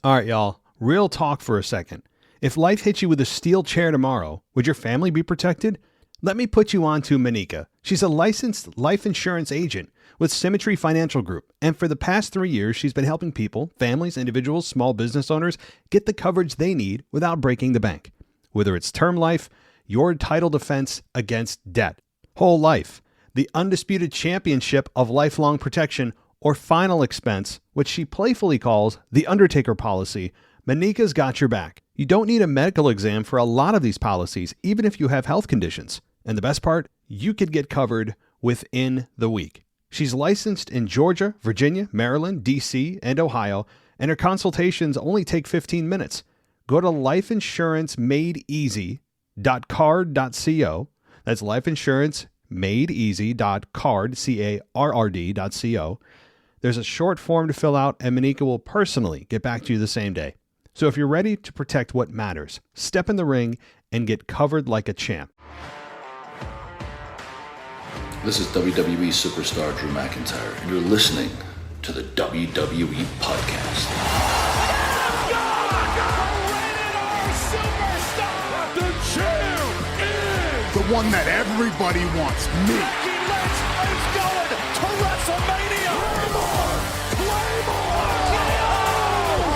All right, y'all. Real talk for a second. If life hit you with a steel chair tomorrow, would your family be protected? Let me put you on to Manika. She's a licensed life insurance agent with Symmetry Financial Group. And for the past 3 years, she's been helping people, families, individuals, small business owners get the coverage they need without breaking the bank. Whether it's term life, your title defense against debt, whole life, the undisputed championship of lifelong protection, or final expense, which she playfully calls the Undertaker policy, Manika's got your back. You don't need a medical exam for a lot of these policies, even if you have health conditions. And the best part, you could get covered within the week. She's licensed in Georgia, Virginia, Maryland, DC, and Ohio, and her consultations only take 15 minutes. Go to lifeinsurancemadeeasy.card.co. That's lifeinsurancemadeeasy.card.co. There's a short form to fill out, and Manika will personally get back to you the same day. So if you're ready to protect what matters, step in the ring and get covered like a champ. This is WWE superstar Drew McIntyre, and you're listening to the WWE Podcast. The champ is the one that everybody wants, me. Becky Lynch is going to WrestleMania. Claymore!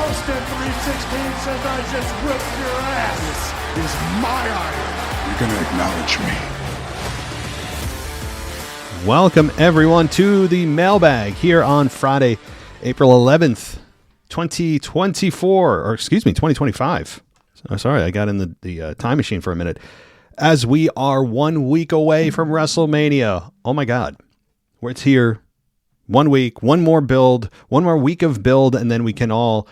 Austin 316 says I just whipped your ass. This is my iron. You're going to acknowledge me. Welcome, everyone, to the Mailbag here on Friday, April 11th, 2025. Sorry, I got in the time machine for a minute. As we are 1 week away from WrestleMania. Oh, my God. It's here. 1 week, one more build, one more week of build, and then we can all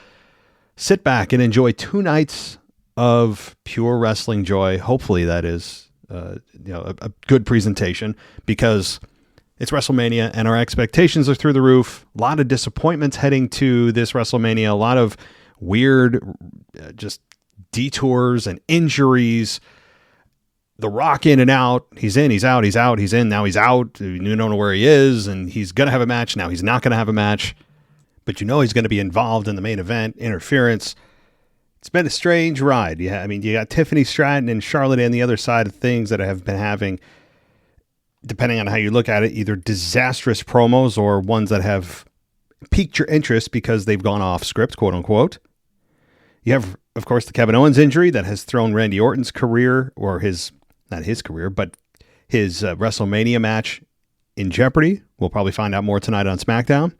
sit back and enjoy 2 nights of pure wrestling joy. Hopefully that is a good presentation, because it's WrestleMania and our expectations are through the roof. A lot of disappointments heading to this WrestleMania. A lot of weird just detours and injuries. The Rock in and out. He's in, he's out, he's out, he's in, now he's out. You don't know where he is, and he's going to have a match. Now he's not going to have a match. But you know he's going to be involved in the main event. Interference. It's been a strange ride. Yeah, I mean, you got Tiffany Stratton and Charlotte on the other side of things that have been having, depending on how you look at it, either disastrous promos or ones that have piqued your interest because they've gone off script, quote unquote. You have, of course, the Kevin Owens injury that has thrown Randy Orton's career, or not his career, but his WrestleMania match in jeopardy. We'll probably find out more tonight on SmackDown.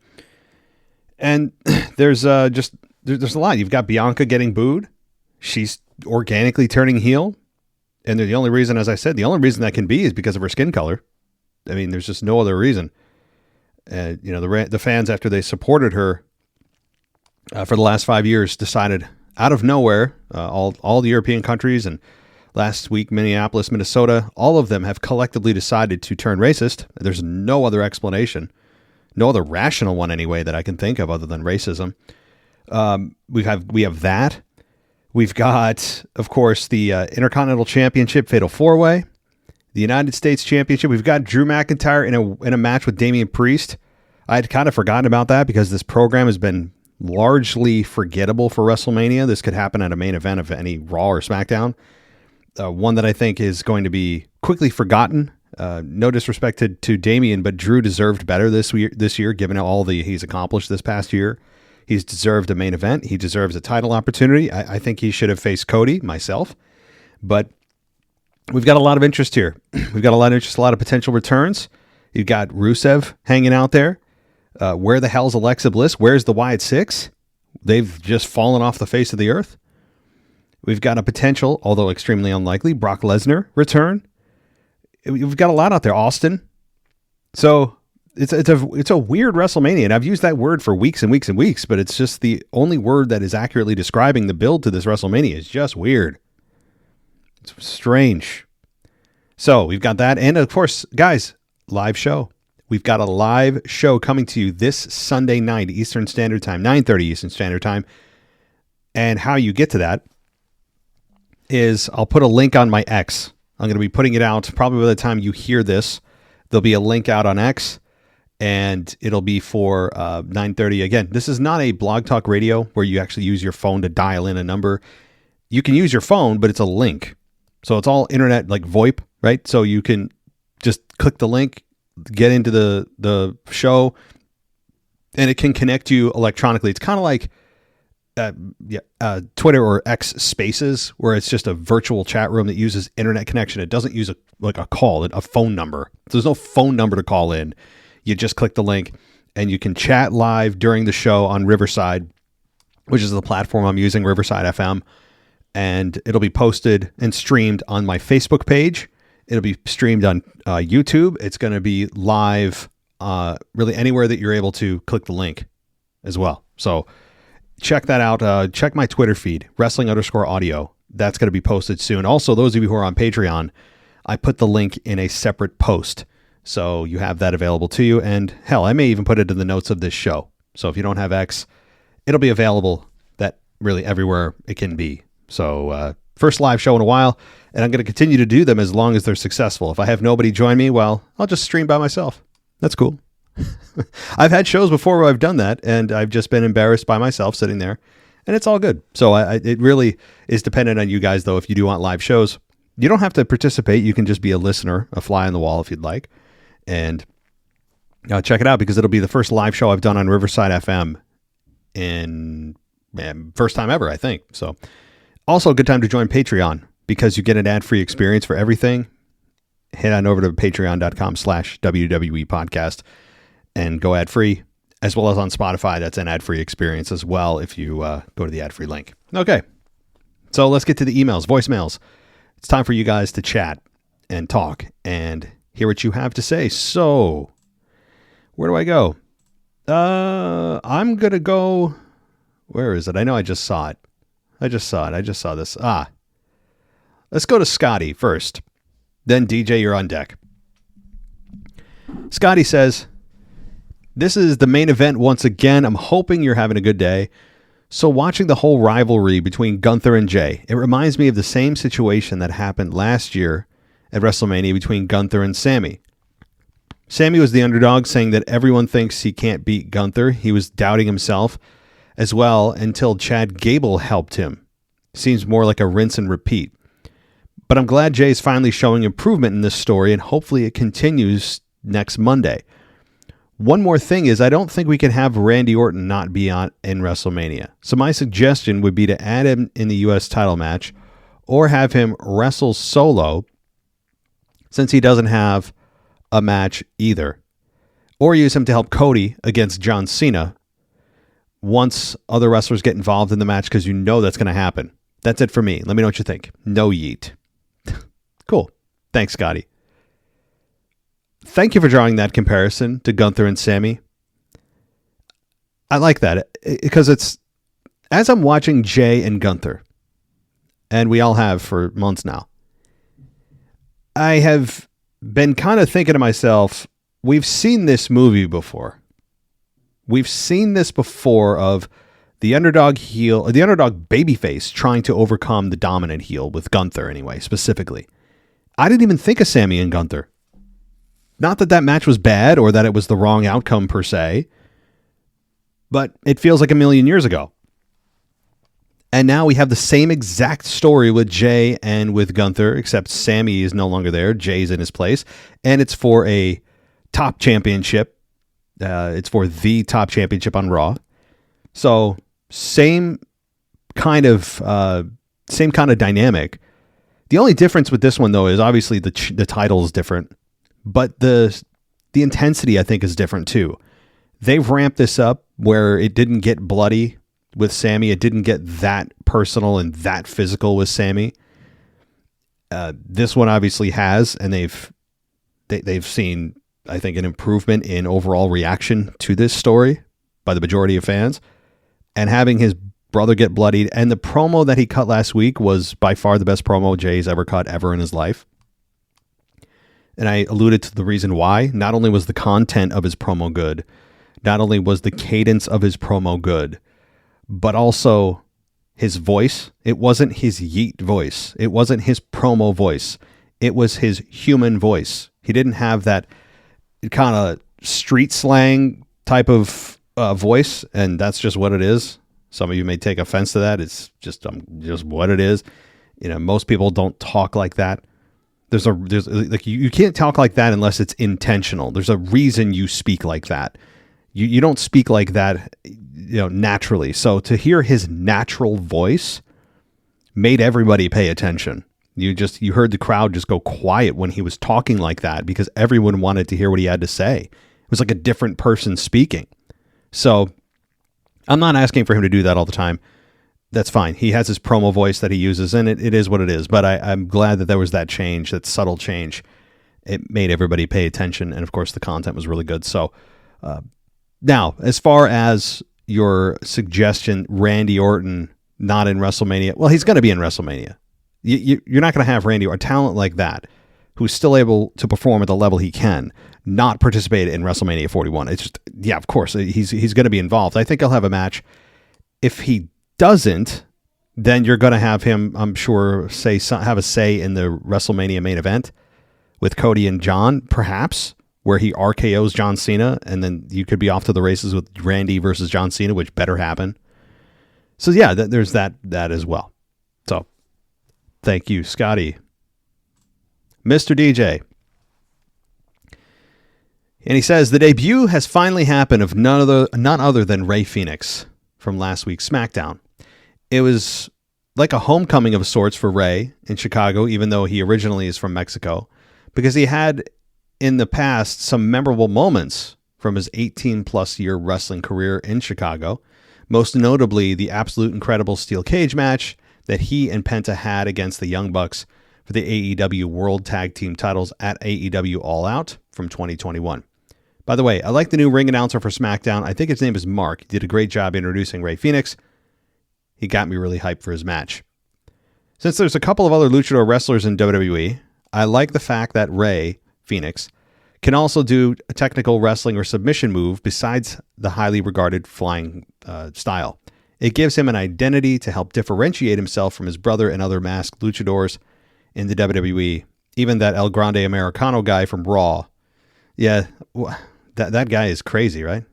And there's a lot. You've got Bianca getting booed. She's organically turning heel. And the only reason, as I said, the only reason that can be is because of her skin color. I mean, there's just no other reason. The fans, after they supported her for the last 5 years, decided out of nowhere, all the European countries, and last week, Minneapolis, Minnesota, all of them have collectively decided to turn racist. There's no other explanation, no other rational one anyway that I can think of other than racism. We have that. We've got, of course, the Intercontinental Championship Fatal 4-Way, the United States Championship. We've got Drew McIntyre in a match with Damian Priest. I had kind of forgotten about that because this program has been largely forgettable for WrestleMania. This could happen at a main event of any Raw or SmackDown. One that I think is going to be quickly forgotten. No disrespect to Damian, but Drew deserved better this year, given all he's accomplished this past year. He's deserved a main event. He deserves a title opportunity. I think he should have faced Cody, myself. But we've got a lot of interest here. We've got a lot of interest, a lot of potential returns. You've got Rusev hanging out there. Where the hell's Alexa Bliss? Where's the Wyatt Six? They've just fallen off the face of the earth. We've got a potential, although extremely unlikely, Brock Lesnar return. We've got a lot out there. Austin. So it's a weird WrestleMania, and I've used that word for weeks and weeks and weeks, but it's just the only word that is accurately describing the build to this WrestleMania. Is just weird. It's strange. So we've got that, and of course, guys, live show. We've got a live show coming to you this Sunday night, Eastern Standard Time, 9:30 Eastern Standard Time. And how you get to that is I'll put a link on my X. I'm going to be putting it out probably by the time you hear this. There'll be a link out on X. and it'll be for 9:30. Again, this is not a Blog Talk Radio where you actually use your phone to dial in a number. You can use your phone, but it's a link. So it's all internet, like VoIP, right? So you can just click the link, get into the show, and it can connect you electronically. It's kind of like Twitter or X Spaces, where it's just a virtual chat room that uses internet connection. It doesn't use a call, a phone number. So there's no phone number to call in. You just click the link and you can chat live during the show on Riverside, which is the platform I'm using, Riverside FM. And it'll be posted and streamed on my Facebook page. It'll be streamed on YouTube. It's going to be live really anywhere that you're able to click the link as well. So check that out. Check my Twitter feed, wrestling_audio. That's going to be posted soon. Also, those of you who are on Patreon, I put the link in a separate post. So you have that available to you. And hell, I may even put it in the notes of this show. So if you don't have X, it'll be available that really everywhere it can be. So first live show in a while, and I'm going to continue to do them as long as they're successful. If I have nobody join me, well, I'll just stream by myself. That's cool. I've had shows before where I've done that, and I've just been embarrassed by myself sitting there, and it's all good. So it really is dependent on you guys, though. If you do want live shows, you don't have to participate. You can just be a listener, a fly on the wall if you'd like, and check it out, because it'll be the first live show I've done on Riverside FM first time ever, I think. So also a good time to join Patreon, because you get an ad-free experience for everything. Head on over to patreon.com/WWE podcast and go ad-free, as well as on Spotify. That's an ad-free experience as well if you go to the ad-free link. Okay, so let's get to the emails, voicemails. It's time for you guys to chat and talk and hear what you have to say. So where do I go? I'm going to go... Where is it? I know I just saw it. I just saw this. Let's go to Scotty first. Then DJ, you're on deck. Scotty says, this is the main event once again. I'm hoping you're having a good day. So watching the whole rivalry between Gunther and Jay, it reminds me of the same situation that happened last year at WrestleMania between Gunther and Sammy. Sammy was the underdog, saying that everyone thinks he can't beat Gunther. He was doubting himself as well until Chad Gable helped him. Seems more like a rinse and repeat. But I'm glad Jay's finally showing improvement in this story, and hopefully it continues next Monday. One more thing is, I don't think we can have Randy Orton not be in WrestleMania. So my suggestion would be to add him in the U.S. title match, or have him wrestle solo, since he doesn't have a match either. Or use him to help Cody against John Cena once other wrestlers get involved in the match, because you know that's going to happen. That's it for me. Let me know what you think. No yeet. Cool. Thanks, Scotty. Thank you for drawing that comparison to Gunther and Sammy. I like that, because it's, as I'm watching Jay and Gunther, and we all have for months now, I have been kind of thinking to myself, we've seen this movie before. We've seen this before, of the underdog heel, the underdog babyface trying to overcome the dominant heel, with Gunther anyway, specifically. I didn't even think of Sammy and Gunther. Not that match was bad, or that it was the wrong outcome per se, but it feels like a million years ago. And now we have the same exact story with Jay and with Gunther, except Sammy is no longer there. Jay's in his place, and it's for a top championship. It's for the top championship on Raw. So same kind of dynamic. The only difference with this one, though, is obviously the title is different, but the intensity, I think, is different too. They've ramped this up where it didn't get bloody with Sammy. It didn't get that personal and that physical with Sammy. This one obviously has, and they've seen, I think, an improvement in overall reaction to this story by the majority of fans. And having his brother get bloodied, and the promo that he cut last week was by far the best promo Jay's ever cut ever in his life. And I alluded to the reason why. Not only was the content of his promo good, not only was the cadence of his promo good, but also his voice. It wasn't his yeet voice. It wasn't his promo voice. It was his human voice. He didn't have that kind of street slang type of voice, and that's just what it is. Some of you may take offense to that. It's just what it is. Most people don't talk like that. There's like you can't talk like that unless it's intentional. There's a reason you speak like that. You don't speak like that, naturally. So to hear his natural voice made everybody pay attention. You heard the crowd just go quiet when he was talking like that because everyone wanted to hear what he had to say. It was like a different person speaking. So I'm not asking for him to do that all the time. That's fine. He has his promo voice that he uses, and it is what it is. But I'm glad that there was that change, that subtle change. It made everybody pay attention, and of course the content was really good. So now, as far as your suggestion, Randy Orton not in WrestleMania, well, he's going to be in WrestleMania. You're not going to have Randy, or a talent like that, who's still able to perform at the level he can, not participate in WrestleMania 41. It's just, yeah, of course, he's going to be involved. I think he'll have a match. If he doesn't, then you're going to have him, I'm sure, have a say in the WrestleMania main event with Cody and John, perhaps, where he RKOs John Cena, and then you could be off to the races with Randy versus John Cena, which better happen. So yeah, there's that as well. So thank you, Scotty. Mr. DJ. And he says, the debut has finally happened of none other than Rey Fenix from last week's SmackDown. It was like a homecoming of sorts for Rey in Chicago, even though he originally is from Mexico, because he had in the past some memorable moments from his 18-plus year wrestling career in Chicago, most notably the absolute incredible steel cage match that he and Penta had against the Young Bucks for the AEW World Tag Team titles at AEW All Out from 2021. By the way, I like the new ring announcer for SmackDown. I think his name is Mark. He did a great job introducing Rey Fenix. He got me really hyped for his match. Since there's a couple of other luchador wrestlers in WWE, I like the fact that Rey Fenix can also do a technical wrestling or submission move besides the highly regarded flying style. It gives him an identity to help differentiate himself from his brother and other masked luchadors in the WWE. Even that El Grande Americano guy from Raw. Yeah, that guy is crazy, right?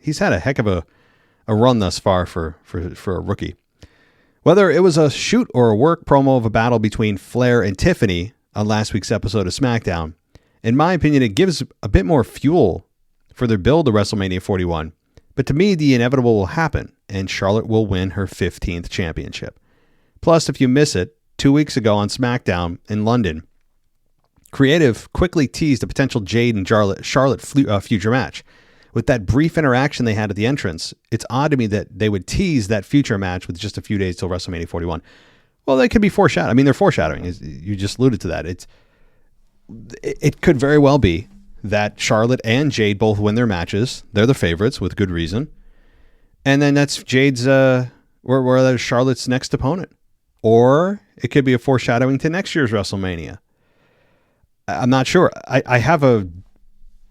He's had a heck of a run thus far for a rookie. Whether it was a shoot or a work promo of a battle between Flair and Tiffany on last week's episode of SmackDown, in my opinion, it gives a bit more fuel for their build to WrestleMania 41. But to me, the inevitable will happen, and Charlotte will win her 15th championship. Plus, if you miss it, 2 weeks ago on SmackDown in London, Creative quickly teased a potential Jade and Charlotte future match. With that brief interaction they had at the entrance, it's odd to me that they would tease that future match with just a few days till WrestleMania 41. Well, they could be foreshadowing. I mean, they're foreshadowing. You just alluded to that. It could very well be that Charlotte and Jade both win their matches. They're the favorites with good reason. And then that's Jade's, or that's Charlotte's next opponent. Or it could be a foreshadowing to next year's WrestleMania. I'm not sure. I have a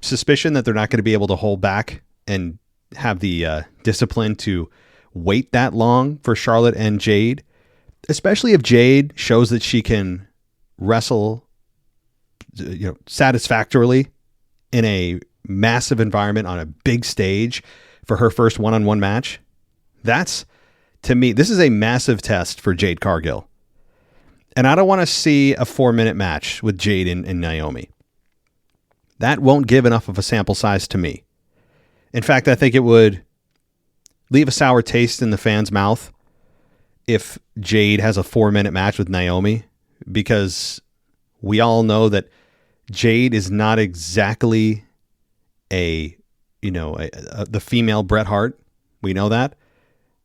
suspicion that they're not going to be able to hold back and have the discipline to wait that long for Charlotte and Jade, especially if Jade shows that she can wrestle, satisfactorily in a massive environment on a big stage for her first one-on-one match. That's, to me, this is a massive test for Jade Cargill. And I don't want to see a 4-minute match with Jade and Naomi. That won't give enough of a sample size to me. In fact, I think it would leave a sour taste in the fan's mouth if Jade has a 4-minute match with Naomi, because we all know that Jade is not exactly the female Bret Hart. We know that.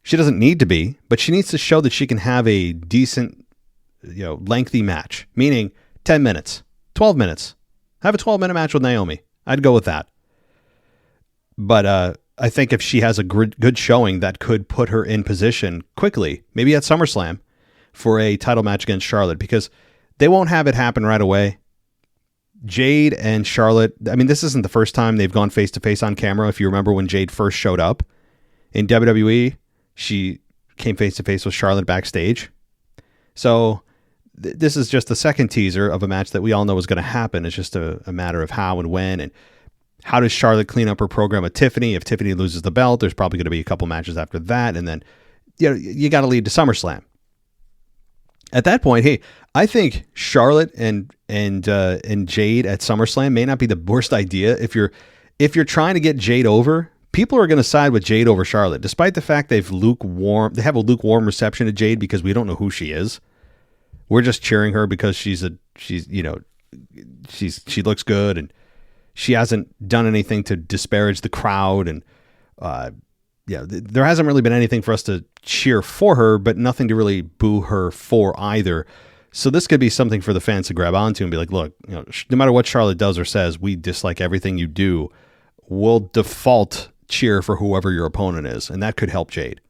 She doesn't need to be, but she needs to show that she can have a decent, lengthy match, meaning 10 minutes, 12 minutes. Have a 12-minute match with Naomi. I'd go with that. But I think if she has a good showing, that could put her in position quickly, maybe at SummerSlam, for a title match against Charlotte, because they won't have it happen right away. Jade and Charlotte, I mean, this isn't the first time they've gone face-to-face on camera. If you remember when Jade first showed up in WWE, she came face-to-face with Charlotte backstage. So this is just the second teaser of a match that we all know is going to happen. It's just a matter of how and when. And how does Charlotte clean up her program with Tiffany? If Tiffany loses the belt, there's probably going to be a couple matches after that. And then, you got to lead to SummerSlam. At that point, hey, I think Charlotte and Jade at SummerSlam may not be the worst idea. If you're trying to get Jade over, people are going to side with Jade over Charlotte, despite the fact they have a lukewarm reception to Jade because we don't know who she is. We're just cheering her because she looks good and she hasn't done anything to disparage the crowd. And there hasn't really been anything for us to cheer for her, but nothing to really boo her for either. So this could be something for the fans to grab onto and be like, look, no matter what Charlotte does or says, we dislike everything you do. We'll default cheer for whoever your opponent is, and that could help Jade.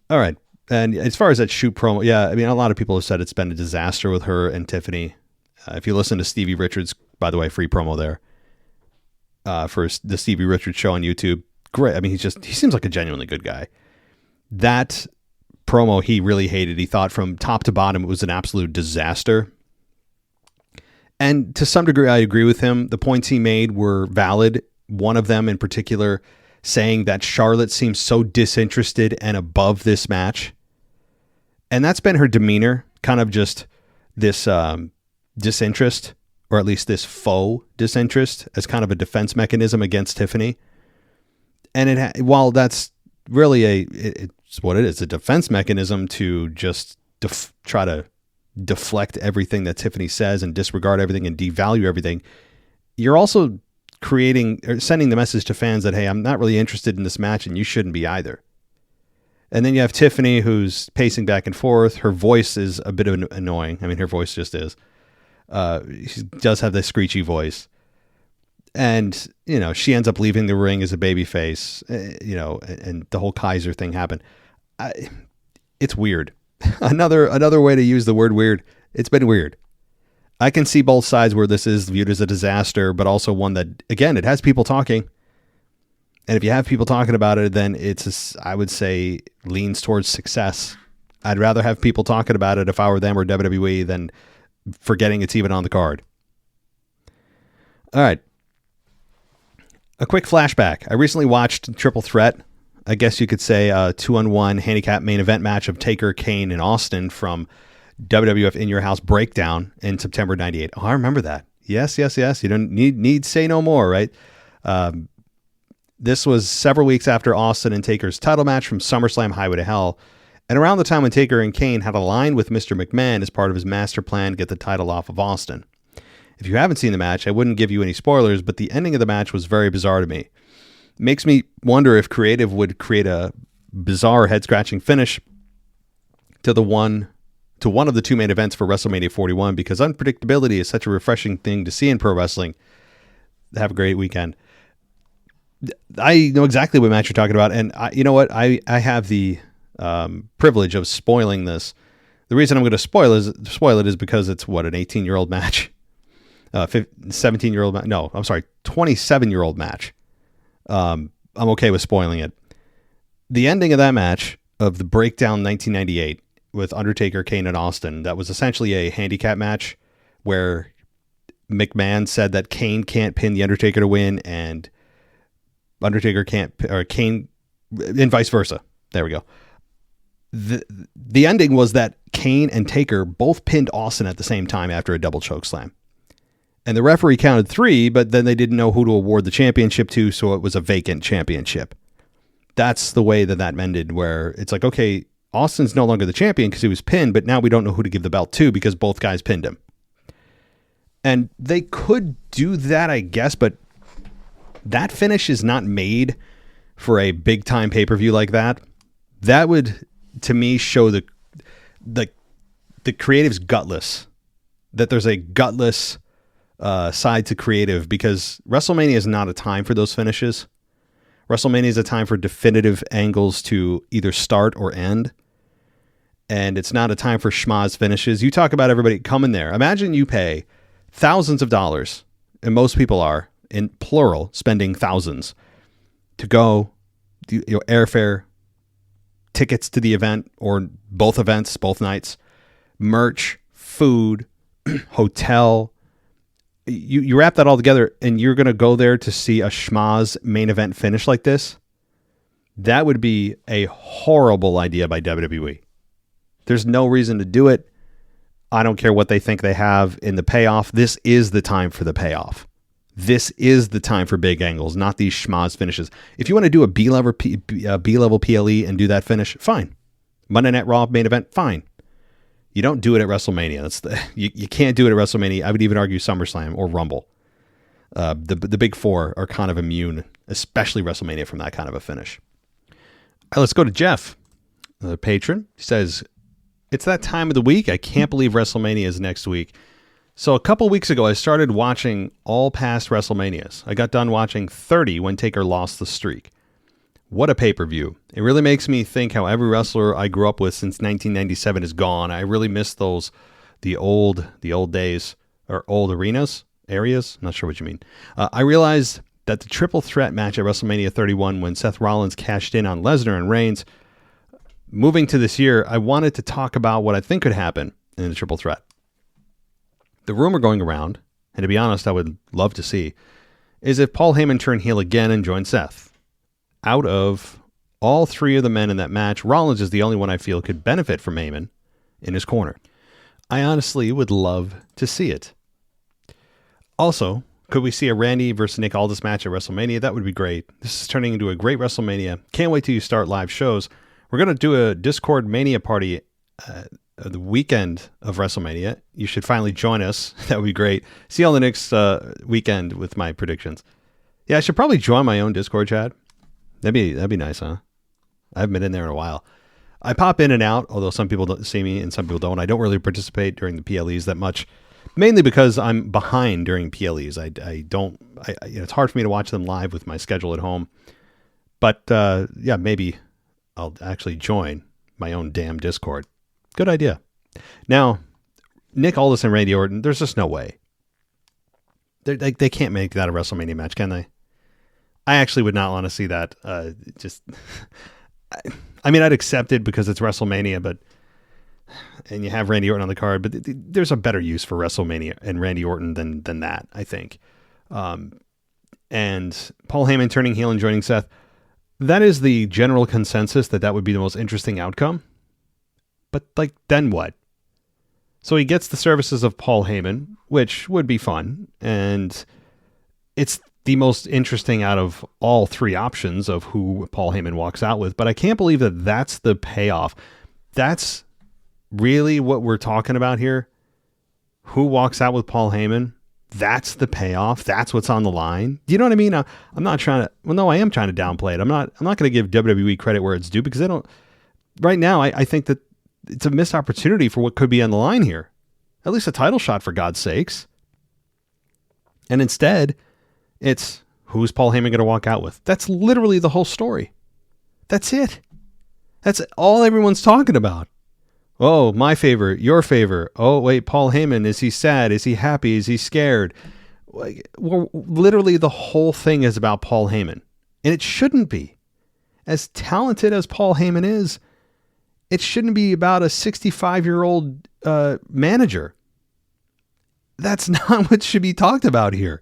All right. And as far as that shoot promo, a lot of people have said it's been a disaster with her and Tiffany. If you listen to Stevie Richards, by the way, free promo there for the Stevie Richards show on YouTube. Great. I mean, he seems like a genuinely good guy. That promo he really hated. He thought from top to bottom it was an absolute disaster. And to some degree, I agree with him. The points he made were valid. One of them in particular saying that Charlotte seems so disinterested and above this match. And that's been her demeanor, kind of just this disinterest, or at least this faux disinterest as kind of a defense mechanism against Tiffany. And while that's really it's what it is, a defense mechanism to just try to deflect everything that Tiffany says and disregard everything and devalue everything, you're also creating or sending the message to fans that, hey, I'm not really interested in this match and you shouldn't be either. And then you have Tiffany who's pacing back and forth. Her voice is a bit annoying. I mean, her voice just is. She does have this screechy voice. And, she ends up leaving the ring as a babyface, and the whole Kaiser thing happened. It's weird. Another way to use the word weird. It's been weird. I can see both sides where this is viewed as a disaster, but also one that, again, it has people talking. And if you have people talking about it, then I would say, leans towards success. I'd rather have people talking about it if I were them or WWE than forgetting it's even on the card. All right. A quick flashback. I recently watched Triple Threat. I guess you could say a 2-on-1 handicap main event match of Taker, Kane, and Austin from WWF In Your House Breakdown in September 98. Oh, I remember that. Yes. You don't need say no more, right? This was several weeks after Austin and Taker's title match from SummerSlam Highway to Hell, and around the time when Taker and Kane had aligned with Mr. McMahon as part of his master plan to get the title off of Austin. If you haven't seen the match, I wouldn't give you any spoilers, but the ending of the match was very bizarre to me. It makes me wonder if creative would create a bizarre head-scratching finish to one of the two main events for WrestleMania 41, because unpredictability is such a refreshing thing to see in pro wrestling. Have a great weekend. I know exactly what match you're talking about, and you know what? I have the privilege of spoiling this. The reason I'm going to spoil it is because it's an 18-year-old match. 17-year-old match. No, I'm sorry, 27-year-old match. I'm okay with spoiling it. The ending of that match of the Breakdown 1998 with Undertaker, Kane, and Austin, that was essentially a handicap match where McMahon said that Kane can't pin the Undertaker to win and Undertaker can't, or Kane, and vice versa. There we go. The ending was that Kane and Taker both pinned Austin at the same time after a double choke slam. And the referee counted 3, but then they didn't know who to award the championship to, so it was a vacant championship. That's the way that ended, where it's like, okay, Austin's no longer the champion because he was pinned, but now we don't know who to give the belt to because both guys pinned him. And they could do that, I guess, but that finish is not made for a big-time pay-per-view like that. That would, to me, show the creative's gutless. That there's a gutless side to creative, because WrestleMania is not a time for those finishes. WrestleMania is a time for definitive angles to either start or end. And it's not a time for schmaz finishes. You talk about everybody coming there. Imagine you pay thousands of dollars, and most people are, in plural, spending thousands to go, airfare, tickets to the event or both events, both nights, merch, food, hotel, you wrap that all together and you're going to go there to see a schmaz main event finish like this. That would be a horrible idea by WWE. There's no reason to do it. I don't care what they think they have in the payoff. This is the time for the payoff. This is the time for big angles, not these schmaz finishes. If you want to do a B-level PLE and do that finish, fine. Monday Night Raw main event, fine. You don't do it at WrestleMania. You can't do it at WrestleMania. I would even argue SummerSlam or Rumble. The big four are kind of immune, especially WrestleMania, from that kind of a finish. All right, let's go to Jeff, the patron. He says, it's that time of the week. I can't believe WrestleMania is next week. So a couple weeks ago, I started watching all past WrestleManias. I got done watching 30 when Taker lost the streak. What a pay-per-view. It really makes me think how every wrestler I grew up with since 1997 is gone. I really miss the old days, or old arenas, areas. Not sure what you mean. I realized that the triple threat match at WrestleMania 31 when Seth Rollins cashed in on Lesnar and Reigns. Moving to this year, I wanted to talk about what I think could happen in the triple threat. The rumor going around, and to be honest, I would love to see, is if Paul Heyman turned heel again and joined Seth. Out of all three of the men in that match, Rollins is the only one I feel could benefit from Heyman in his corner. I honestly would love to see it. Also, could we see a Randy versus Nick Aldis match at WrestleMania? That would be great. This is turning into a great WrestleMania. Can't wait till you start live shows. We're going to do a Discord Mania party the weekend of WrestleMania. You should finally join us. That would be great. See you on the next weekend with my predictions. Yeah, I should probably join my own Discord chat. That'd be nice, huh? I haven't been in there in a while. I pop in and out, although some people don't see me and some people don't. I don't really participate during the PLEs that much, mainly because I'm behind during PLEs. It's hard for me to watch them live with my schedule at home. But yeah, maybe I'll actually join my own damn Discord. Good idea. Now, Nick Aldis and Randy Orton, there's just no way. They can't make that a WrestleMania match, can they? I actually would not want to see that. I'd accept it because it's WrestleMania, and you have Randy Orton on the card, but there's a better use for WrestleMania and Randy Orton than that, I think. And Paul Heyman turning heel and joining Seth, that is the general consensus that would be the most interesting outcome. But then what? So he gets the services of Paul Heyman, which would be fun, and it's the most interesting out of all three options of who Paul Heyman walks out with. But I can't believe that that's the payoff. That's really what we're talking about here. Who walks out with Paul Heyman? That's the payoff. That's what's on the line. Do you know what I mean? I'm not trying to, well, no, I am trying to downplay it. I'm not going to give WWE credit where it's due because right now, I think that it's a missed opportunity for what could be on the line here. At least a title shot, for God's sakes. And instead, it's who's Paul Heyman going to walk out with? That's literally the whole story. That's it. That's all everyone's talking about. Oh, my favor, your favor. Oh, wait, Paul Heyman, is he sad? Is he happy? Is he scared? Well, literally the whole thing is about Paul Heyman. And it shouldn't be. As talented as Paul Heyman is, it shouldn't be about a 65-year-old manager. That's not what should be talked about here.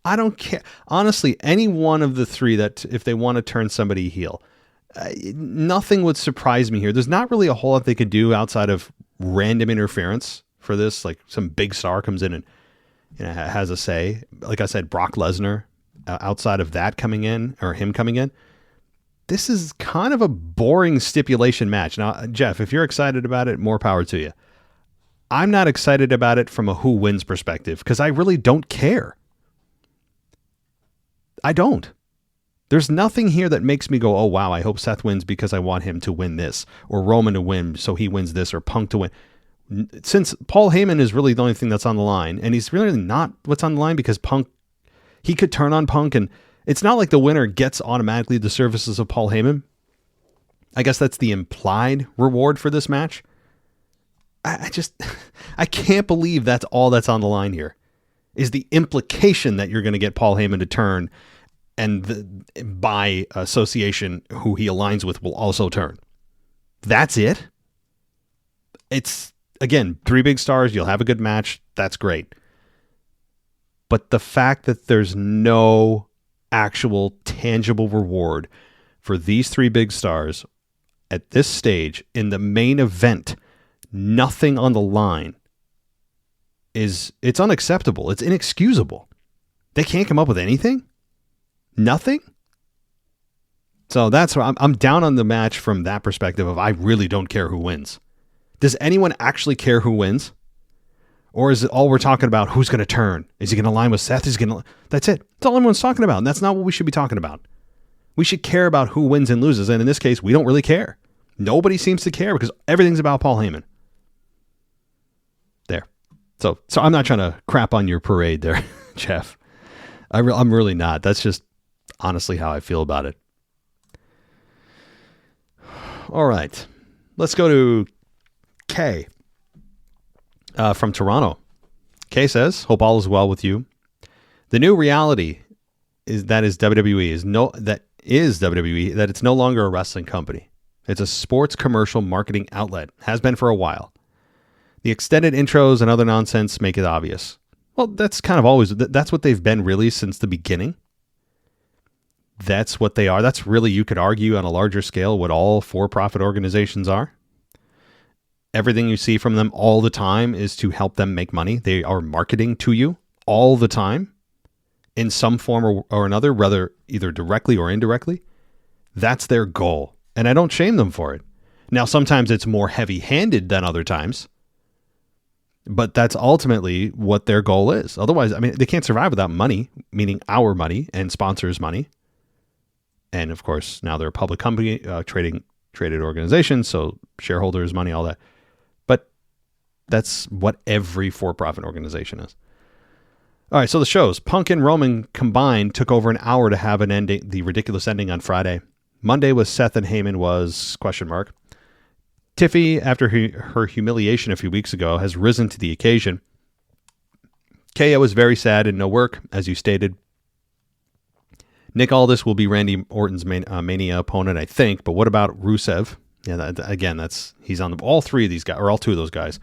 I don't care. Honestly, any one of the three that if they want to turn somebody heel, nothing would surprise me here. There's not really a whole lot they could do outside of random interference for this. Like some big star comes in and has a say. Like I said, Brock Lesnar, outside of that coming in or him coming in, this is kind of a boring stipulation match. Now, Jeff, if you're excited about it, more power to you. I'm not excited about it from a who wins perspective because I really don't care. I don't. There's nothing here that makes me go, oh, wow, I hope Seth wins because I want him to win this, or Roman to win so he wins this, or Punk to win. Since Paul Heyman is really the only thing that's on the line, and he's really not what's on the line because Punk, he could turn on Punk, and it's not like the winner gets automatically the services of Paul Heyman. I guess that's the implied reward for this match. I can't believe that's all that's on the line here, is the implication that you're going to get Paul Heyman to turn, and by association, who he aligns with will also turn. That's it. It's, again, three big stars. You'll have a good match. That's great. But the fact that there's no actual tangible reward for these three big stars at this stage in the main event, nothing on the line, it's unacceptable. It's inexcusable. They can't come up with anything? Nothing? So that's why I'm down on the match from that perspective of I really don't care who wins. Does anyone actually care who wins? Or is it all we're talking about who's going to turn? Is he going to align with Seth? That's it. That's all everyone's talking about. And that's not what we should be talking about. We should care about who wins and loses. And in this case, we don't really care. Nobody seems to care because everything's about Paul Heyman. There. So I'm not trying to crap on your parade there, Jeff. I'm really not. That's just honestly how I feel about it. All right. Let's go to Kay from Toronto. Kay says, hope all is well with you. The new reality is WWE that it's no longer a wrestling company. It's a sports commercial marketing outlet. Has been for a while. The extended intros and other nonsense make it obvious. Well, that's kind of always, that's what they've been really since the beginning. That's what they are. That's really, you could argue on a larger scale, what all for-profit organizations are. Everything you see from them all the time is to help them make money. They are marketing to you all the time in some form or another, whether either directly or indirectly. That's their goal. And I don't shame them for it. Now, sometimes it's more heavy-handed than other times, but that's ultimately what their goal is. Otherwise, I mean, they can't survive without money, meaning our money and sponsors' money. And of course, now they're a public company, traded organization, so shareholders' money, all that. But that's what every for-profit organization is. All right, so the shows. Punk and Roman combined took over an hour to have an ending, the ridiculous ending on Friday. Monday was Seth and Heyman was ? Tiffy, after her humiliation a few weeks ago, has risen to the occasion. KO was very sad and no work, as you stated. Nick Aldis will be Randy Orton's Mania opponent, I think. But what about Rusev? Yeah, he's on all three of these guys, or all two of those guys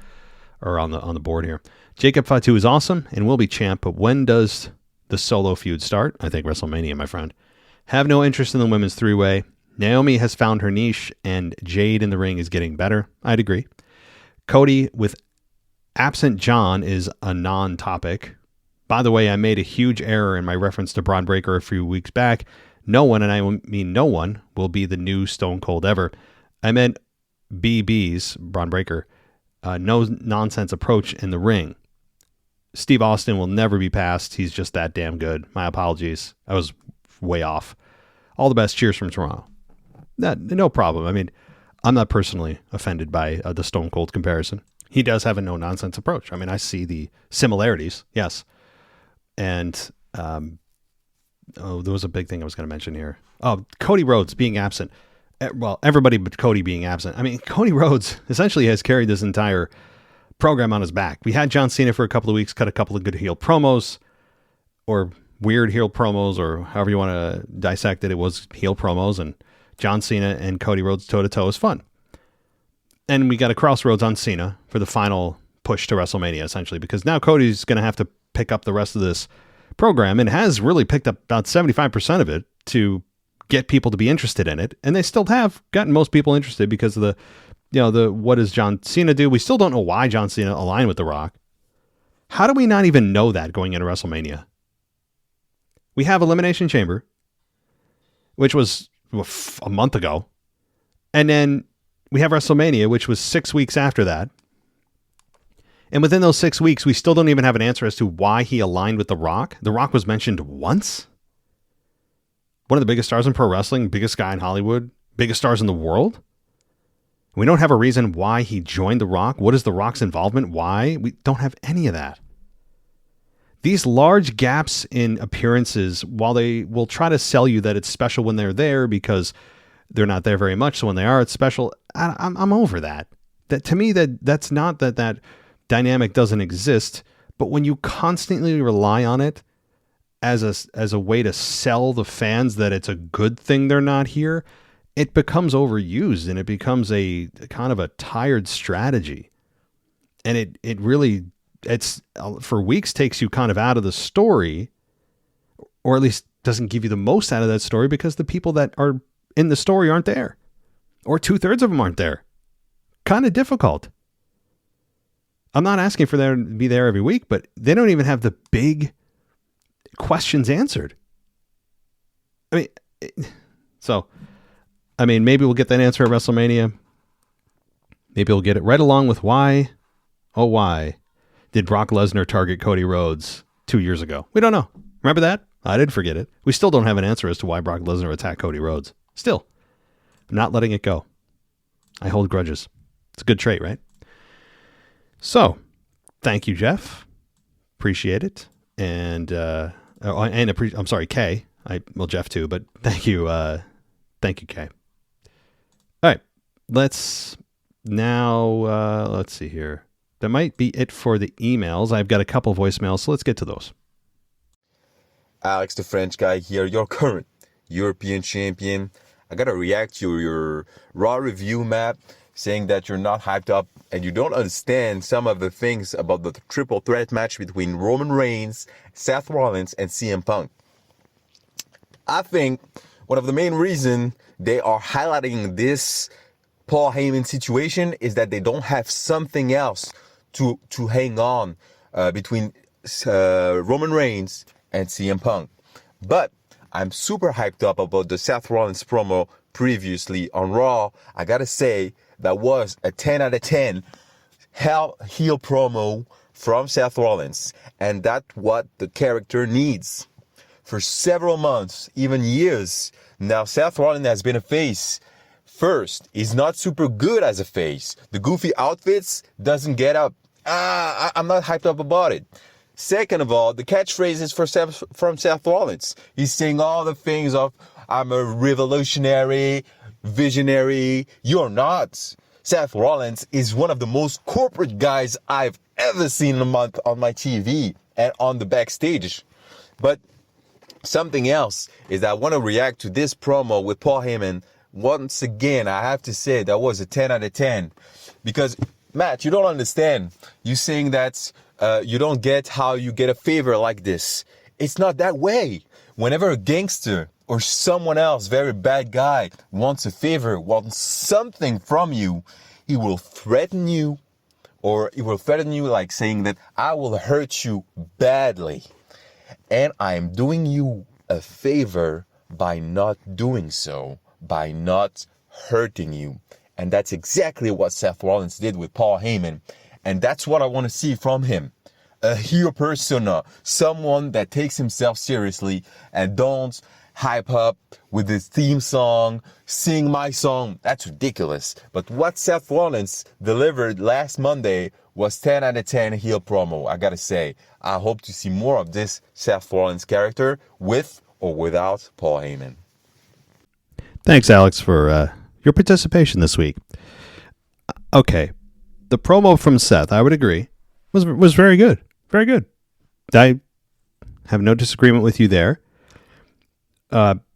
are on the board here. Jacob Fatu is awesome and will be champ, but when does the solo feud start? I think WrestleMania, my friend. Have no interest in the women's three-way. Naomi has found her niche, and Jade in the ring is getting better. I'd agree. Cody with absent John is a non-topic. By the way, I made a huge error in my reference to Braun Breaker a few weeks back. No one, and I mean no one, will be the new Stone Cold ever. I meant BB's, Braun Breaker, no nonsense approach in the ring. Steve Austin will never be passed. He's just that damn good. My apologies. I was way off. All the best. Cheers from Toronto. No problem. I mean, I'm not personally offended by the Stone Cold comparison. He does have a no-nonsense approach. I mean, I see the similarities, yes. And there was a big thing I was going to mention here. Oh, Cody Rhodes being absent. Well, everybody but Cody being absent. I mean, Cody Rhodes essentially has carried this entire program on his back. We had John Cena for a couple of weeks, cut a couple of good heel promos, or weird heel promos, or however you want to dissect it. It was heel promos, and John Cena and Cody Rhodes toe-to-toe is fun. And we got a crossroads on Cena for the final push to WrestleMania, essentially, because now Cody's going to have to pick up the rest of this program, and has really picked up about 75% of it to get people to be interested in it. And they still have gotten most people interested because of the what does John Cena do? We still don't know why John Cena aligned with The Rock. How do we not even know that going into WrestleMania? We have Elimination Chamber, which was a month ago. And then we have WrestleMania, which was 6 weeks after that. And within those 6 weeks, we still don't even have an answer as to why he aligned with The Rock. The Rock was mentioned once. One of the biggest stars in pro wrestling, biggest guy in Hollywood, biggest stars in the world. We don't have a reason why he joined The Rock. What is The Rock's involvement? Why? We don't have any of that. These large gaps in appearances, while they will try to sell you that it's special when they're there because they're not there very much, so when they are, it's special. I'm over that. That to me, that's not that dynamic doesn't exist, but when you constantly rely on it as a way to sell the fans that it's a good thing they're not here, it becomes overused and it becomes a kind of a tired strategy. And it really it's for weeks takes you kind of out of the story, or at least doesn't give you the most out of that story because the people that are in the story aren't there, or 2/3 of them aren't there. Kind of difficult. I'm not asking for them to be there every week, but they don't even have the big questions answered. I mean, maybe we'll get that answer at WrestleMania. Maybe we'll get it right along with why did Brock Lesnar target Cody Rhodes 2 years ago? We don't know. Remember that? I didn't forget it. We still don't have an answer as to why Brock Lesnar attacked Cody Rhodes. Still, I'm not letting it go. I hold grudges. It's a good trait, right? So, thank you, Jeff. Appreciate it. And I'm sorry, Kay. Jeff too, but thank you, Kay. All right, let's see here. That might be it for the emails. I've got a couple voicemails, so let's get to those. Alex, the French guy here, your current European champion. I got to react to your Raw review, Matt, saying that you're not hyped up and you don't understand some of the things about the triple threat match between Roman Reigns, Seth Rollins, and CM Punk. I think one of the main reasons they are highlighting this Paul Heyman situation is that they don't have something else to hang on between Roman Reigns and CM Punk. But I'm super hyped up about the Seth Rollins promo previously on Raw. I gotta say, that was a 10 out of 10 heel promo from Seth Rollins. And that's what the character needs. For several months, even years, now Seth Rollins has been a face. First, he's not super good as a face. The goofy outfits doesn't get up. I'm not hyped up about it. Second of all, the catchphrases from Seth Rollins. He's saying all the things of, I'm a revolutionary, visionary. You're not. Seth Rollins is one of the most corporate guys I've ever seen in a month on my TV and on the backstage. But something else is that I want to react to this promo with Paul Heyman. Once again, I have to say that was a 10 out of 10. Because, Matt, you don't understand. You saying that you don't get how you get a favor like this. It's not that way. Whenever a gangster or someone else, very bad guy, wants a favor, wants something from you, he will threaten you, or he will threaten you like saying that I will hurt you badly. And I'm doing you a favor by not doing so, by not hurting you. And that's exactly what Seth Rollins did with Paul Heyman. And that's what I want to see from him. A heel persona, someone that takes himself seriously and don't hype up with his theme song, sing my song. That's ridiculous. But what Seth Rollins delivered last Monday was 10 out of 10 heel promo. I gotta say, I hope to see more of this Seth Rollins character with or without Paul Heyman. Thanks, Alex, for your participation this week. Okay, the promo from Seth, I would agree, was very good. Very good. I have no disagreement with you there.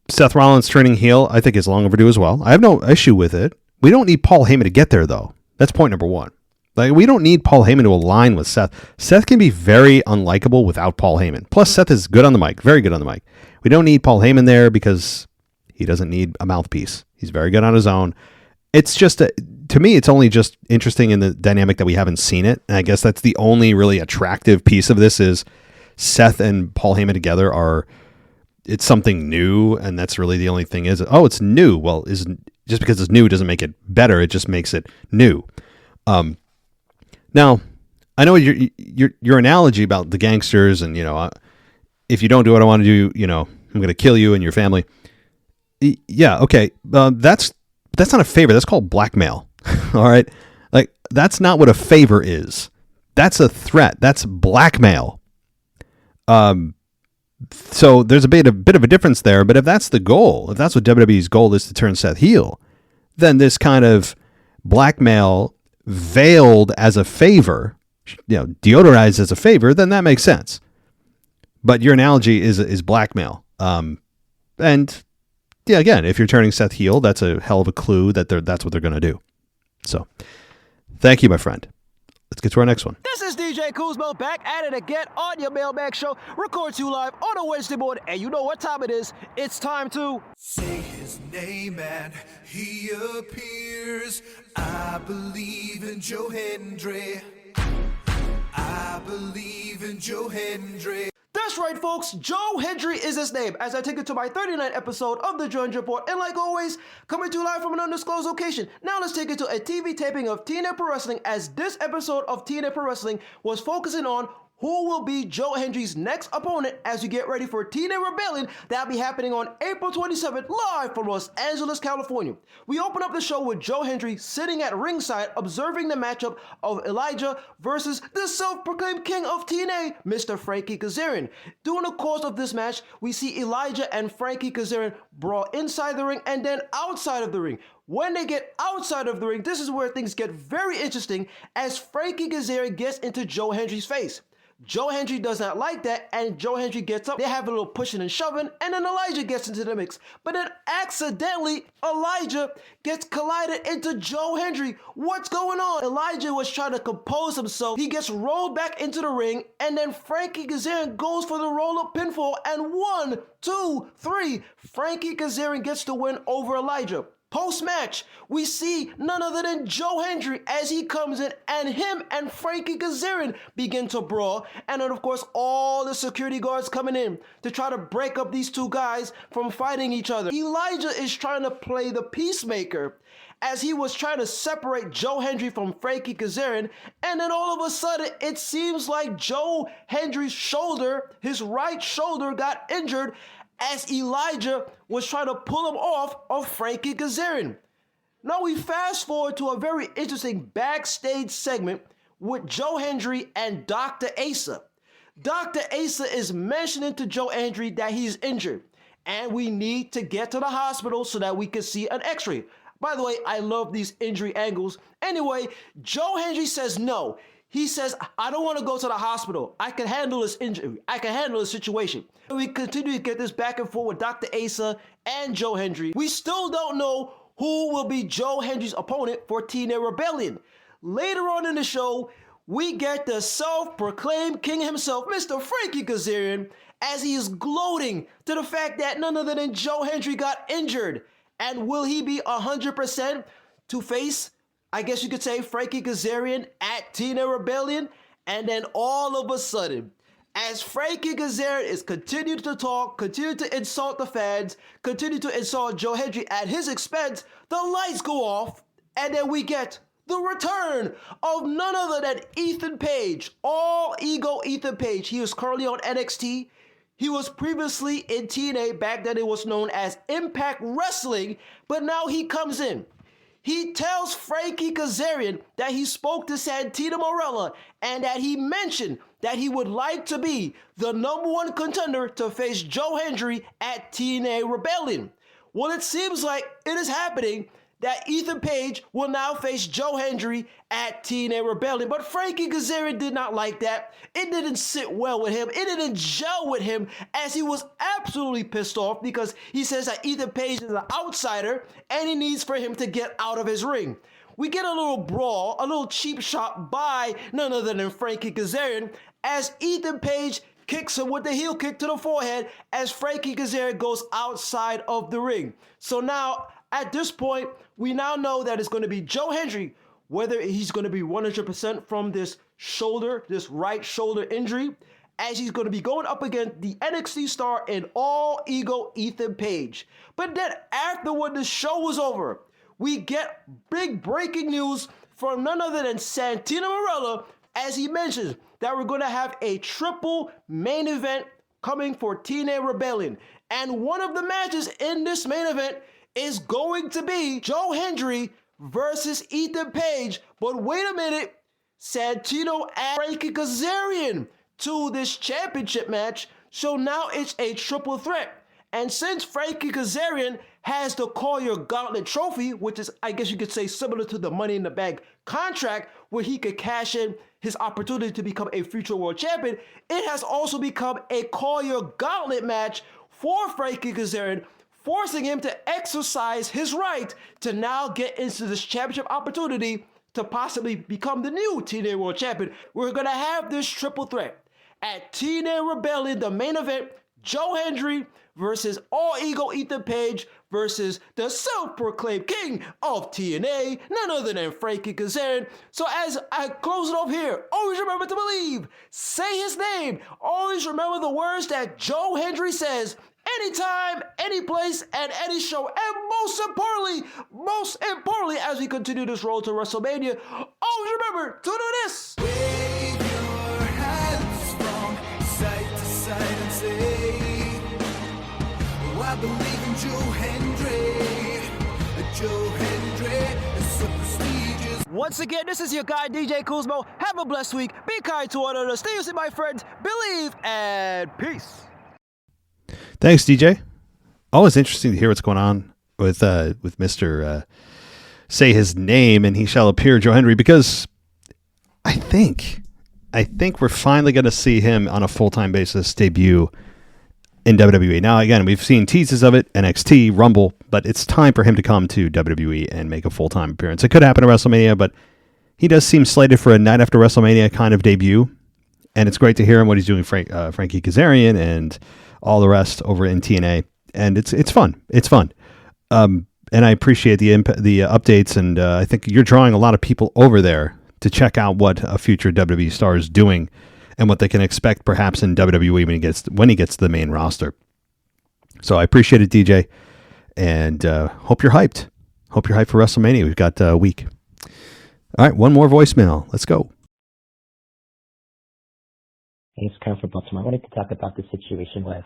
Seth Rollins turning heel, I think is long overdue as well. I have no issue with it. We don't need Paul Heyman to get there, though. That's point number one. Like, we don't need Paul Heyman to align with Seth. Seth can be very unlikable without Paul Heyman. Plus, Seth is good on the mic, very good on the mic. We don't need Paul Heyman there because he doesn't need a mouthpiece. He's very good on his own. It's just, to me, it's only just interesting in the dynamic that we haven't seen it. And I guess that's the only really attractive piece of this is Seth and Paul Heyman together it's something new. And that's really the only thing is, oh, it's new. Well, just because it's new doesn't make it better. It just makes it new. Now, I know your analogy about the gangsters and, if you don't do what I want to do, I'm going to kill you and your family. Yeah, okay. That's not a favor. That's called blackmail. All right? Like, that's not what a favor is. That's a threat. That's blackmail. So there's a bit of a difference there, but if that's the goal, if that's what WWE's goal is to turn Seth heel, then this kind of blackmail veiled as a favor, deodorized as a favor, then that makes sense. But your analogy is blackmail. And yeah, again, if you're turning Seth heel, that's a hell of a clue that that's what they're going to do. So, thank you, my friend. Let's get to our next one. This is DJ Kuzmo back at it again on your Mailbag show. Record you live on a Wednesday morning, and you know what time it is. It's time to say his name and he appears. I believe in Joe Hendry. I believe in Joe Hendry. That's right, folks. Joe Hendry is his name. As I take it to my 39th episode of the Joe Hendry Report, and like always, coming to you live from an undisclosed location. Now let's take it to a TV taping of TNA Pro Wrestling, as this episode of TNA Pro Wrestling was focusing on who will be Joe Hendry's next opponent as we get ready for TNA Rebellion. That'll be happening on April 27th, live from Los Angeles, California. We open up the show with Joe Hendry sitting at ringside observing the matchup of Elijah versus the self-proclaimed king of TNA, Mr. Frankie Kazarian. During the course of this match, we see Elijah and Frankie Kazarian brawl inside the ring and then outside of the ring. When they get outside of the ring, this is where things get very interesting as Frankie Kazarian gets into Joe Hendry's face. Joe Hendry does not like that, and Joe Hendry gets up. They have a little pushing and shoving, and then Elijah gets into the mix. But then accidentally, Elijah gets collided into Joe Hendry. What's going on? Elijah was trying to compose himself. He gets rolled back into the ring, and then Frankie Kazarian goes for the roll-up pinfall, and 1, 2, 3, Frankie Kazarian gets the win over Elijah. Post-match, we see none other than Joe Hendry as he comes in, and him and Frankie Kazarian begin to brawl. And then, of course, all the security guards coming in to try to break up these two guys from fighting each other. Elijah is trying to play the peacemaker as he was trying to separate Joe Hendry from Frankie Kazarian. And then all of a sudden, it seems like Joe Hendry's shoulder, his right shoulder, got injured as Elijah was trying to pull him off of Frankie Kazarian. Now we fast forward to a very interesting backstage segment with Joe Hendry and Dr. Asa. Dr. Asa is mentioning to Joe Hendry that he's injured, and we need to get to the hospital so that we can see an x-ray. By the way, I love these injury angles. Anyway, Joe Hendry says no. He says, I don't want to go to the hospital. I can handle this injury. I can handle the situation. We continue to get this back and forth with Dr. Asa and Joe Hendry. We still don't know who will be Joe Hendry's opponent for TNA Rebellion. Later on in the show, we get the self-proclaimed king himself, Mr. Frankie Kazarian, as he is gloating to the fact that none other than Joe Hendry got injured. And will he be 100% to face, I guess you could say, Frankie Kazarian at TNA Rebellion? And then all of a sudden, as Frankie Kazarian is continuing to talk, continue to insult the fans, continue to insult Joe Hendry at his expense, the lights go off, and then we get the return of none other than Ethan Page, All Ego Ethan Page. He is currently on NXT. He was previously in TNA, back then it was known as Impact Wrestling, but now he comes in. He tells Frankie Kazarian that he spoke to Santino Marella and that he mentioned that he would like to be the #1 contender to face Joe Hendry at TNA Rebellion. Well, it seems like it is happening that Ethan Page will now face Joe Hendry at TNA Rebellion. But Frankie Kazarian did not like that. It didn't sit well with him. It didn't gel with him, as he was absolutely pissed off because he says that Ethan Page is an outsider and he needs for him to get out of his ring. We get a little brawl, a little cheap shot by none other than Frankie Kazarian as Ethan Page kicks him with the heel kick to the forehead as Frankie Kazarian goes outside of the ring. So now, at this point, we now know that it's going to be Joe Hendry, whether he's going to be 100% from this shoulder, this right shoulder injury, as he's going to be going up against the NXT star in All Ego Ethan Page. But then after when the show was over, we get big breaking news from none other than Santino Marella, as he mentions that we're going to have a triple main event coming for TNA Rebellion. And one of the matches in this main event is going to be Joe Hendry versus Ethan Page. But wait a minute, Santino added Frankie Kazarian to this championship match, so now it's a triple threat. And since Frankie Kazarian has the Call Your Gauntlet trophy, which is, I guess you could say, similar to the Money in the Bank contract, where he could cash in his opportunity to become a future world champion, it has also become a Call Your Gauntlet match for Frankie Kazarian, forcing him to exercise his right to now get into this championship opportunity to possibly become the new TNA World Champion, we're going to have this triple threat. At TNA Rebellion, the main event, Joe Hendry versus All Ego Ethan Page versus the self-proclaimed king of TNA, none other than Frankie Kazarian. So as I close it off here, always remember to believe, say his name, always remember the words that Joe Hendry says, anytime, any place, and any show. And most importantly, as we continue this road to WrestleMania, always remember to do this. Wave your hands from side to side and say, oh, I believe in Joe Hendry. Joe Hendry is so prestigious. Once again, this is your guy, DJ Kuzmo. Have a blessed week. Be kind to one another. Stay safe, my friends. Believe and peace. Thanks, DJ. Always interesting to hear what's going on with Mr. Say his name and he shall appear, Joe Hendry, because I think we're finally going to see him on a full-time basis debut in WWE. Now, again, we've seen teases of it, NXT, Rumble, but it's time for him to come to WWE and make a full-time appearance. It could happen at WrestleMania, but he does seem slated for a night after WrestleMania kind of debut, and it's great to hear him what he's doing, Frankie Kazarian and all the rest over in TNA, and it's fun. It's fun, and I appreciate the updates, and I think you're drawing a lot of people over there to check out what a future WWE star is doing and what they can expect perhaps in WWE when he gets to the main roster. So I appreciate it, DJ, and hope you're hyped. Hope you're hyped for WrestleMania. We've got a week. All right, one more voicemail. Let's go. Hey, it's Kyle from Baltimore. I wanted to talk about the situation with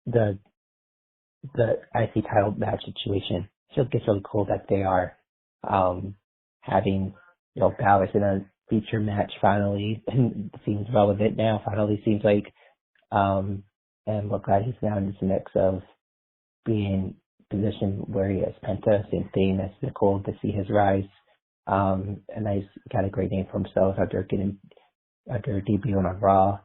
the IC title match situation. I feel like it's really cool that they are having Balor's in a feature match finally, and it seems relevant now. Finally, seems like, and we're glad he's now in this mix of being positioned where he is. Penta, same thing. That's cool to see his rise. And he's got a great name for himself after debuting on Raw,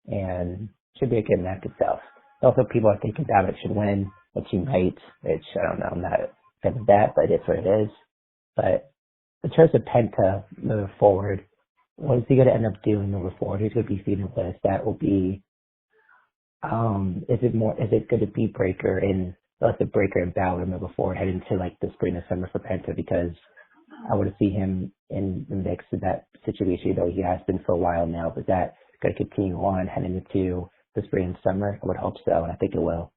and should be a good match itself. Also, people are thinking Dominic should win, which he might, which I don't know, I'm not a fan of that, but it's what it is. But in terms of Penta moving forward, what is he going to end up doing moving forward? Who's going to be feeding with? That will be, is it going to be Breaker and Breaker and Balor moving forward, heading into like the spring and summer for Penta, because I want to see him in the mix of that situation, though he has been for a while now. But that going to continue on heading into the spring and summer? I would hope so, and I think it will.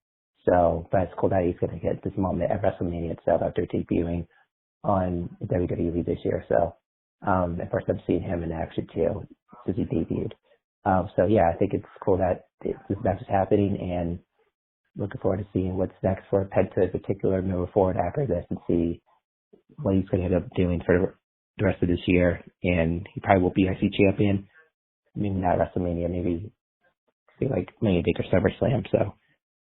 So, but it's cool that he's going to get this moment at WrestleMania itself after debuting on WWE this year. So, and first I'm seeing him in action too since he debuted. So yeah, I think it's cool that this match is happening, and looking forward to seeing what's next for Penta in particular moving forward after this, and see what he's going to end up doing for the rest of this year. And he probably will be IC champion. Maybe not WrestleMania, maybe like Mania Big or SummerSlam. So,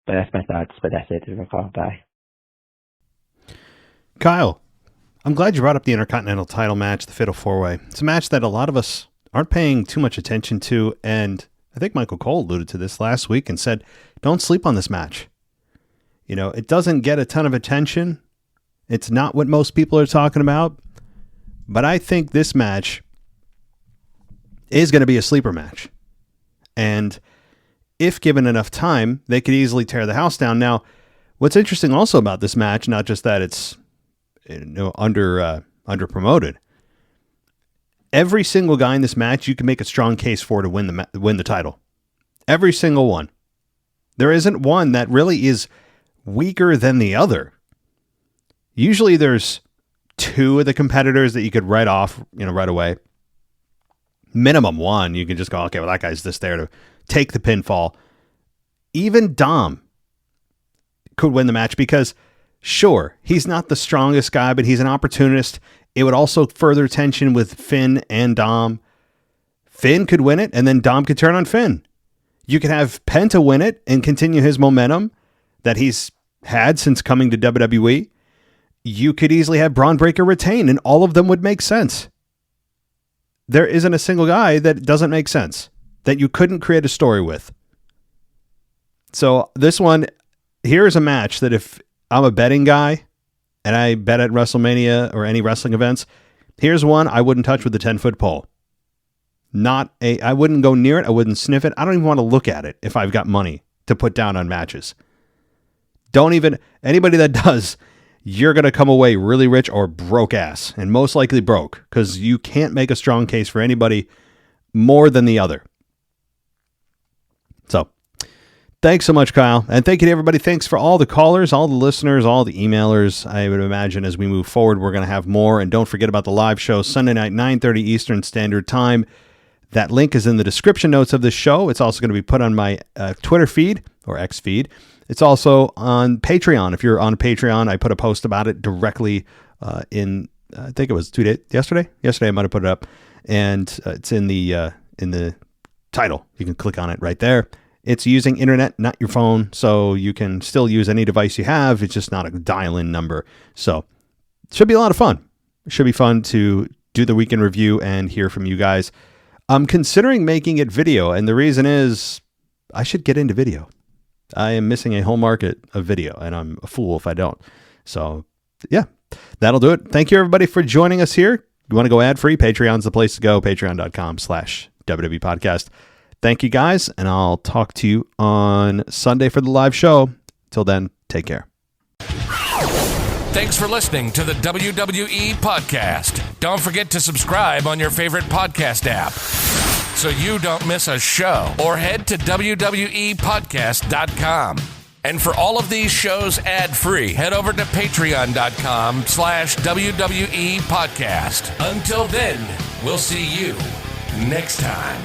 but that's my thoughts. But that's it. There's no call. Bye. Kyle, I'm glad you brought up the Intercontinental title match, the Fatal 4-Way. It's a match that a lot of us aren't paying too much attention to, and I think Michael Cole alluded to this last week and said, don't sleep on this match. It doesn't get a ton of attention. It's not what most people are talking about, but I think this match is going to be a sleeper match. And if given enough time, they could easily tear the house down. Now, what's interesting also about this match, not just that it's under promoted, every single guy in this match you can make a strong case for to win the title. Every single one. There isn't one that really is weaker than the other. Usually there's two of the competitors that you could write off, right away. Minimum one, you can just go, okay, well, that guy's just there to take the pinfall. Even Dom could win the match because, sure, he's not the strongest guy, but he's an opportunist. It would also further tension with Finn and Dom. Finn could win it, and then Dom could turn on Finn. You could have Penta win it and continue his momentum that he's had since coming to WWE. You could easily have Braun Breaker retain, and all of them would make sense. There isn't a single guy that doesn't make sense, that you couldn't create a story with. So this one, here is a match that if I'm a betting guy and I bet at WrestleMania or any wrestling events, here's one I wouldn't touch with a 10-foot pole. I wouldn't go near it. I wouldn't sniff it. I don't even want to look at it if I've got money to put down on matches. Anybody that does, you're going to come away really rich or broke ass, and most likely broke, because you can't make a strong case for anybody more than the other. So, thanks so much, Kyle. And thank you to everybody. Thanks for all the callers, all the listeners, all the emailers. I would imagine as we move forward, we're going to have more. And don't forget about the live show, Sunday night, 9:30 Eastern Standard Time. That link is in the description notes of the show. It's also going to be put on my Twitter feed or X feed. It's also on Patreon. If you're on Patreon, I put a post about it directly in, I think it was yesterday. Yesterday I might have put it up, and it's in the title. You can click on it right there. It's using internet, not your phone, so you can still use any device you have. It's just not a dial-in number. So it should be a lot of fun. It should be fun to do the weekend review and hear from you guys. I'm considering making it video, and the reason is I should get into video. I am missing a whole market of video, and I'm a fool if I don't. So, yeah, that'll do it. Thank you, everybody, for joining us here. You want to go ad-free? Patreon's the place to go, patreon.com/WWE Podcast. Thank you, guys, and I'll talk to you on Sunday for the live show. Till then, take care. Thanks for listening to the WWE Podcast. Don't forget to subscribe on your favorite podcast app so you don't miss a show, or head to WWEpodcast.com. And for all of these shows ad-free, head over to patreon.com/WWE Podcast. Until then, we'll see you next time.